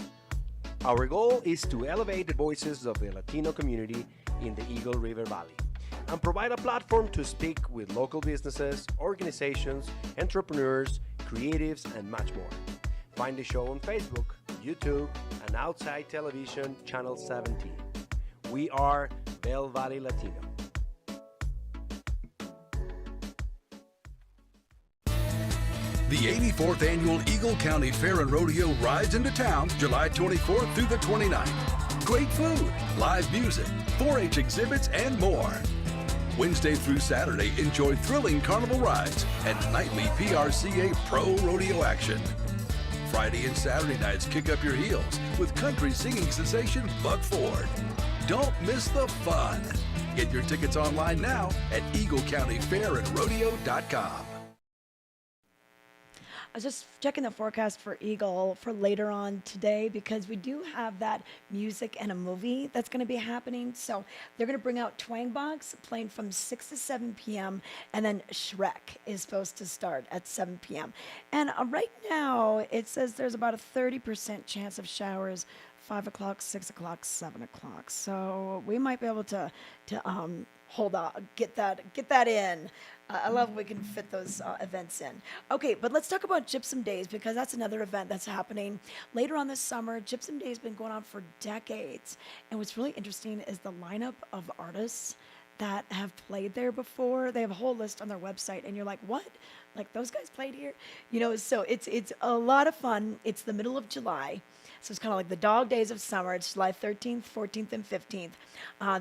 Our goal is to elevate the voices of the Latino community in the Eagle River Valley and provide a platform to speak with local businesses, organizations, entrepreneurs, creatives, and much more. Find the show on Facebook, YouTube, and Outside Television Channel 17. We are Vail Valley Latino. The 84th Annual Eagle County Fair and Rodeo rides into town July 24th through the 29th. Great food, live music, 4-H exhibits, and more. Wednesday through Saturday, enjoy thrilling carnival rides and nightly PRCA Pro Rodeo action. Friday and Saturday nights kick up your heels with country singing sensation Buck Ford. Don't miss the fun. Get your tickets online now at EagleCountyFairandRodeo.com. I was just checking the forecast for Eagle for later on today because we do have that music and a movie that's going to be happening. So they're going to bring out Twang Box playing from 6 to 7 p.m. and then Shrek is supposed to start at 7 p.m. And right now it says there's about a 30% chance of showers 5 o'clock, 6 o'clock, 7 o'clock. So we might be able to hold on, get that in. I love when we can fit those events in. Okay, but let's talk about Gypsum Days because that's another event that's happening later on this summer. Gypsum Days has been going on for decades. And what's really interesting is the lineup of artists that have played there before. They have a whole list on their website, and you're like, what? Like, those guys played here? You know, so it's a lot of fun. It's the middle of July. So it's kind of like the dog days of summer. It's July 13th, 14th, and 15th.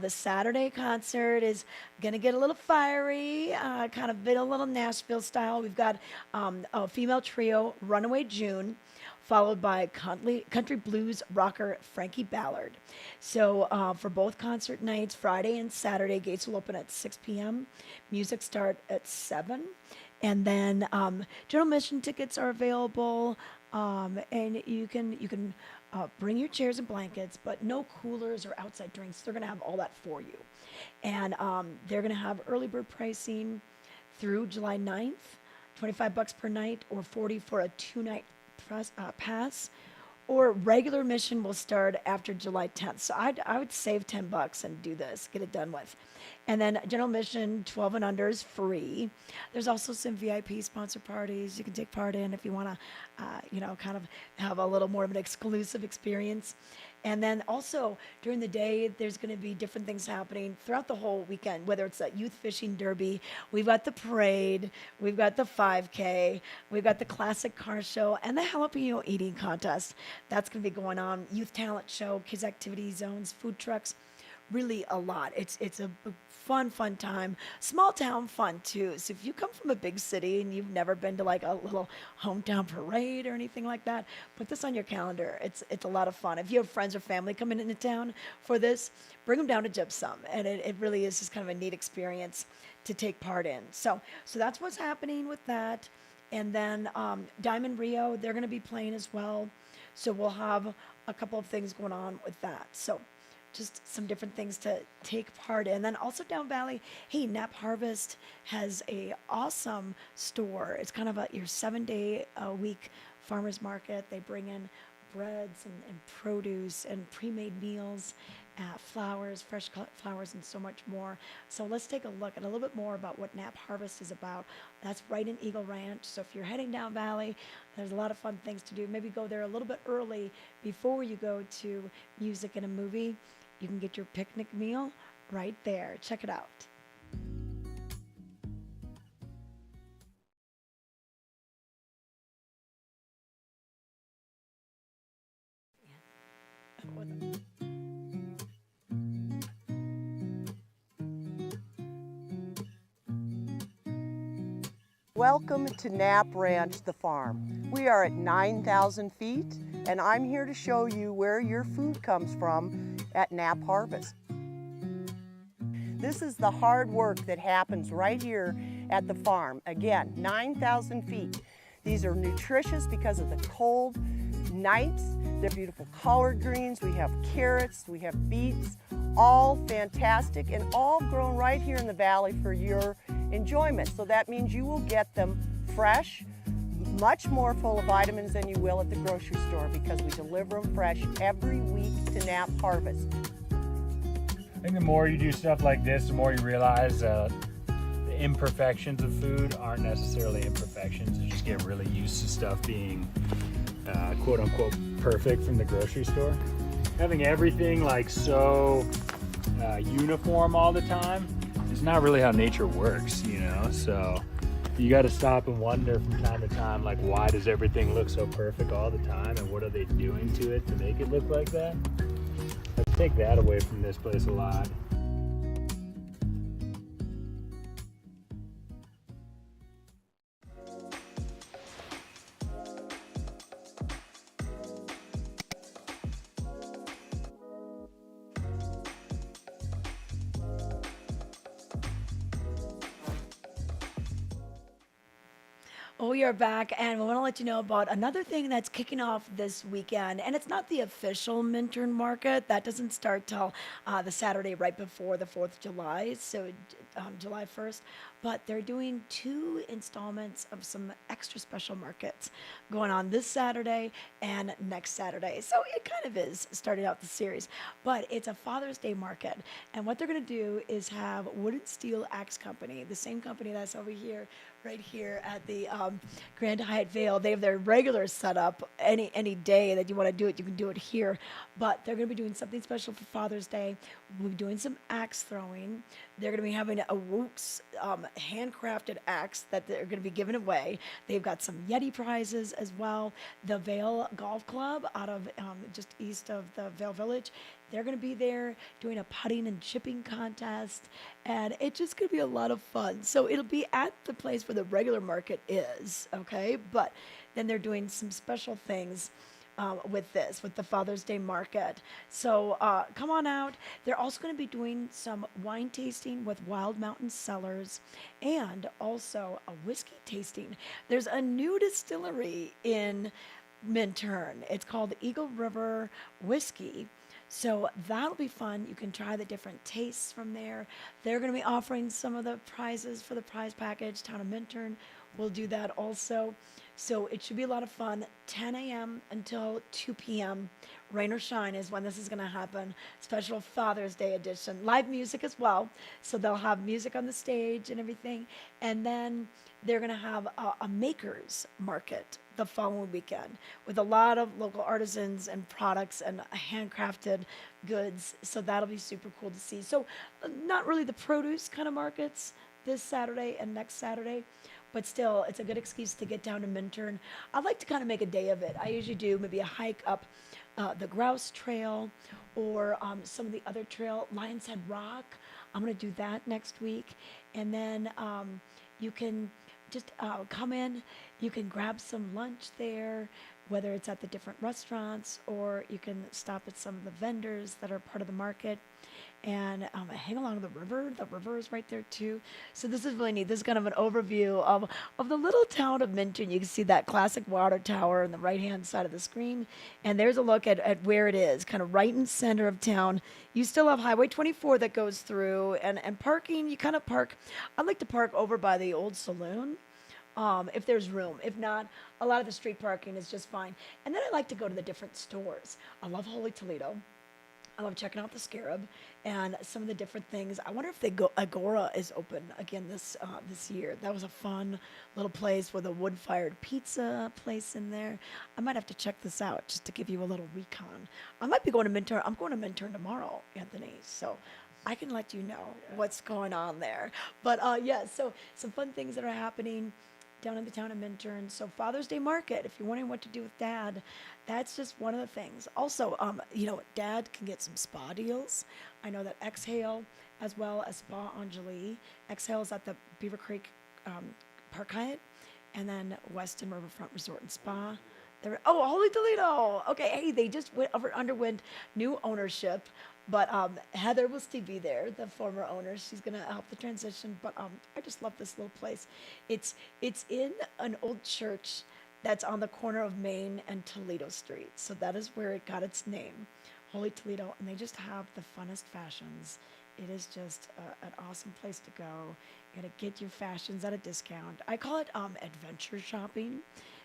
The Saturday concert is going to get a little fiery, kind of been a little Nashville style. We've got a female trio, Runaway June, followed by country blues rocker Frankie Ballard. So for both concert nights, Friday and Saturday, gates will open at 6 p.m. Music start at 7. And then general admission tickets are available, and you can bring your chairs and blankets, but no coolers or outside drinks. They're going to have all that for you. And they're going to have early bird pricing through July 9th, $25 per night or $40 for a 2-night pass, or regular admission will start after July 10th. So I would save $10 and do this, get it done with. And then general admission, 12 and under is free. There's also some VIP sponsor parties you can take part in if you want to, kind of have a little more of an exclusive experience. And then also during the day, there's going to be different things happening throughout the whole weekend, whether it's that youth fishing derby, we've got the parade, we've got the 5K, we've got the classic car show, and the jalapeno eating contest. That's going to be going on. Youth talent show, kids activity zones, food trucks. Really a lot. It's a fun time. Small town fun too. So if you come from a big city and you've never been to like a little hometown parade or anything like that, put this on your calendar. It's a lot of fun. If you have friends or family coming into town for this, bring them down to Gypsum. And it really is just kind of a neat experience to take part in. So that's what's happening with that. And then Diamond Rio, they're going to be playing as well. So we'll have a couple of things going on with that. So just some different things to take part in. Then also down Valley, hey, Nap Harvest has a awesome store. It's kind of your 7-day-a-week farmers market. They bring in breads and produce and pre-made meals, flowers, fresh cut flowers, and so much more. So let's take a look at a little bit more about what Nap Harvest is about. That's right in Eagle Ranch. So if you're heading down Valley, there's a lot of fun things to do. Maybe go there a little bit early before you go to music and a movie. You can get your picnic meal right there. Check it out. Welcome to Knapp Ranch, the farm. We are at 9,000 feet, and I'm here to show you where your food comes from at Knapp Harvest. This is the hard work that happens right here at the farm. Again, 9,000 feet. These are nutritious because of the cold nights. They're beautiful collard greens. We have carrots, we have beets, all fantastic and all grown right here in the valley for your enjoyment. So that means you will get them fresh, much more full of vitamins than you will at the grocery store because we deliver them fresh every week to Knapp Harvest. I think the more you do stuff like this, the more you realize the imperfections of food aren't necessarily imperfections. You just get really used to stuff being quote unquote perfect from the grocery store. Having everything like so uniform all the time is not really how nature works, you know? So you got to stop and wonder from time to time, like, why does everything look so perfect all the time, and what are they doing to it to make it look like that? I take that away from this place a lot. We are back, and we want to let you know about another thing that's kicking off this weekend. And it's not the official Minturn Market. That doesn't start till the Saturday right before the 4th of July, so July 1st. But they're doing 2 installments of some extra special markets going on this Saturday and next Saturday. So it kind of is starting out the series. But it's a Father's Day market. And what they're going to do is have Wood and Steel Axe Company, the same company that's over here, right here at the Grand Hyatt Vail. They have their regular setup. Any day that you want to do it, you can do it here. But they're going to be doing something special for Father's Day. We'll be doing some axe throwing. They're going to be having a Wooks handcrafted axe that they're going to be giving away. They've got some Yeti prizes as well. The Vail Golf Club out of just east of the Vail Village, they're going to be there doing a putting and chipping contest, and it's just going to be a lot of fun. So it'll be at the place where the regular market is, okay? But then they're doing some special things with the Father's Day market. So come on out. They're also going to be doing some wine tasting with Wild Mountain Cellars and also a whiskey tasting. There's a new distillery in Minturn. It's called Eagle River Whiskey. So that'll be fun. You can try the different tastes from there. They're going to be offering some of the prizes for the prize package. Town of Minturn will do that also. So it should be a lot of fun. 10 a.m. until 2 p.m. Rain or shine is when this is going to happen. Special Father's Day edition. Live music as well. So they'll have music on the stage and everything. And then they're going to have a makers market the following weekend with a lot of local artisans and products and handcrafted goods. So that'll be super cool to see. So not really the produce kind of markets this Saturday and next Saturday, but still it's a good excuse to get down to Minturn. I'd like to kind of make a day of it. I usually do maybe a hike up the Grouse Trail or some of the other trail, Lion's Head Rock. I'm going to do that next week. And then you can just come in, you can grab some lunch there, whether it's at the different restaurants or you can stop at some of the vendors that are part of the market and hang along the river. The river is right there too. So this is really neat. This is kind of an overview of the little town of Minturn. You can see that classic water tower on the right-hand side of the screen. And there's a look at where it is, kind of right in center of town. You still have Highway 24 that goes through and parking. You kind of park. I like to park over by the old saloon. If there's room. If not, a lot of the street parking is just fine. And then I like to go to the different stores. I love Holy Toledo. I love checking out the Scarab and some of the different things. I wonder if Agora is open again this year. That was a fun little place with a wood-fired pizza place in there. I might have to check this out just to give you a little recon. I might be going to Minturn. I'm going to Minturn tomorrow, Anthony. So I can let you know what's going on there. But yeah, so some fun things that are happening down in the town of Minturn. So Father's Day market, if you're wondering what to do with Dad, that's just one of the things. Also, Dad can get some spa deals. I know that Exhale, as well as Spa Anjali. Exhale is at the Beaver Creek Park Hyatt, and then Weston Riverfront Resort and Spa. Holy Toledo! Okay, hey, they just underwent new ownership. But Heather will still be there, the former owner. She's going to help the transition. But I just love this little place. It's in an old church that's on the corner of Main and Toledo Street. So that is where it got its name, Holy Toledo. And they just have the funnest fashions. It is just an awesome place to go. You're going to get your fashions at a discount. I call it adventure shopping,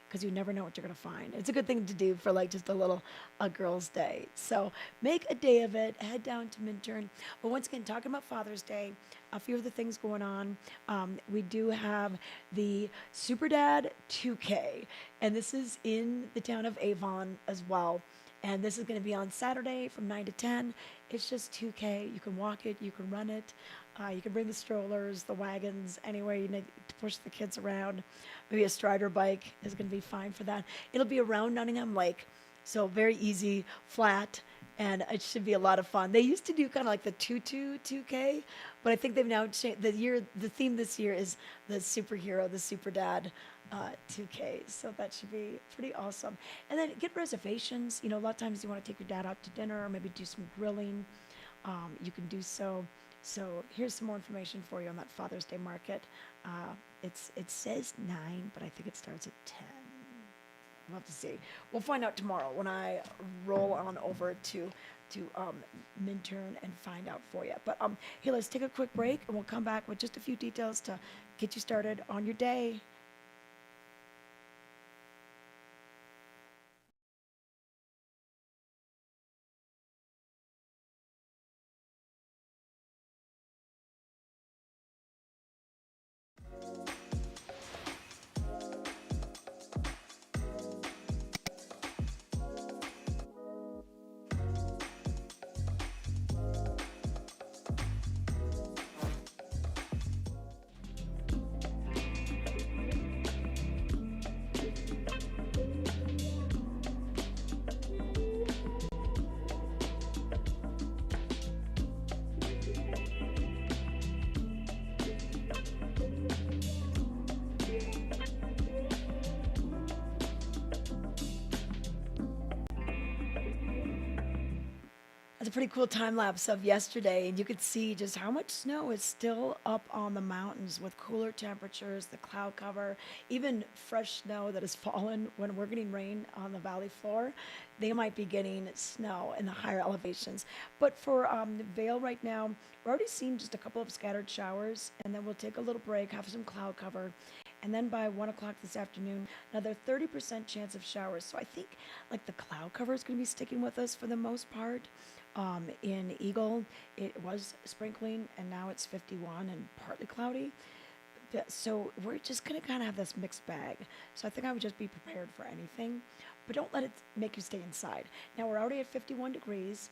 because you never know what you're going to find. It's a good thing to do for like just a girl's day. So make a day of it. Head down to Minturn. But once again, talking about Father's Day, a few of the things going on. We do have the Super Dad 2K, and this is in the town of Avon as well. And this is going to be on Saturday from 9 to 10. It's just 2K. You can walk it. You can run it. You can bring the strollers, the wagons, anywhere you need to push the kids around. Maybe a Strider bike is going to be fine for that. It'll be around Nottingham Lake, so very easy, flat, and it should be a lot of fun. They used to do kind of like the 2K, but I think they've now changed. The theme this year is the superhero, the Super Dad 2K, so that should be pretty awesome. And then get reservations. A lot of times you want to take your dad out to dinner or maybe do some grilling. You can do so. So here's some more information for you on that Father's Day market. it says 9, but I think it starts at 10. We'll have to see. We'll find out tomorrow when I roll on over to Minturn and find out for you. But hey, let's take a quick break and we'll come back with just a few details to get you started on your day. That's a pretty cool time lapse of yesterday, and you could see just how much snow is still up on the mountains with cooler temperatures, the cloud cover, even fresh snow that has fallen when we're getting rain on the valley floor. They might be getting snow in the higher elevations. But for Vail right now, we're already seeing just a couple of scattered showers, and then we'll take a little break, have some cloud cover. And then by 1 o'clock this afternoon, another 30% chance of showers. So I think like the cloud cover is going to be sticking with us for the most part. In Eagle, it was sprinkling, and now it's 51 and partly cloudy. So we're just going to kind of have this mixed bag. So I think I would just be prepared for anything, but don't let it make you stay inside. Now we're already at 51 degrees.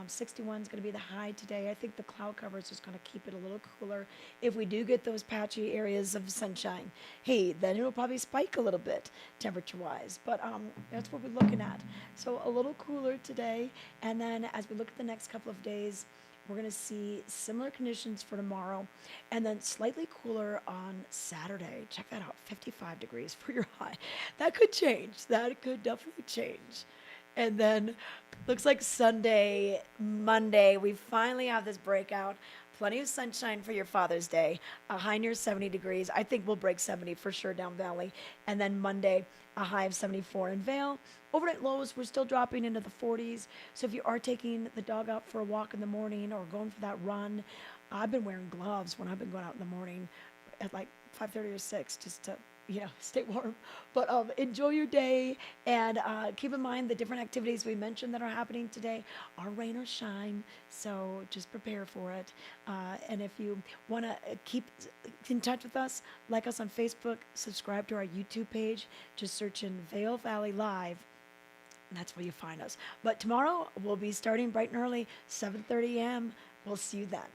61 is going to be the high today. I think the cloud cover is just going to keep it a little cooler. If we do get those patchy areas of sunshine, hey, then it'll probably spike a little bit temperature-wise. But that's what we're looking at. So a little cooler today. And then as we look at the next couple of days, we're going to see similar conditions for tomorrow, and then slightly cooler on Saturday. Check that out, 55 degrees for your high. That could change. That could definitely change. And then looks like Sunday, Monday, we finally have this breakout. Plenty of sunshine for your Father's Day. A high near 70 degrees. I think we'll break 70 for sure down valley. And then Monday, a high of 74 in Vail. Overnight lows, we're still dropping into the 40s. So if you are taking the dog out for a walk in the morning or going for that run, I've been wearing gloves when I've been going out in the morning at like 5:30 or 6 just to stay warm. But enjoy your day, and keep in mind the different activities we mentioned that are happening today are rain or shine, so just prepare for it. And if you want to keep in touch with us, like us on Facebook, subscribe to our YouTube page, just search in Vail Valley Live, and that's where you find us. But tomorrow we'll be starting bright and early, 7:30 a.m. We'll see you then.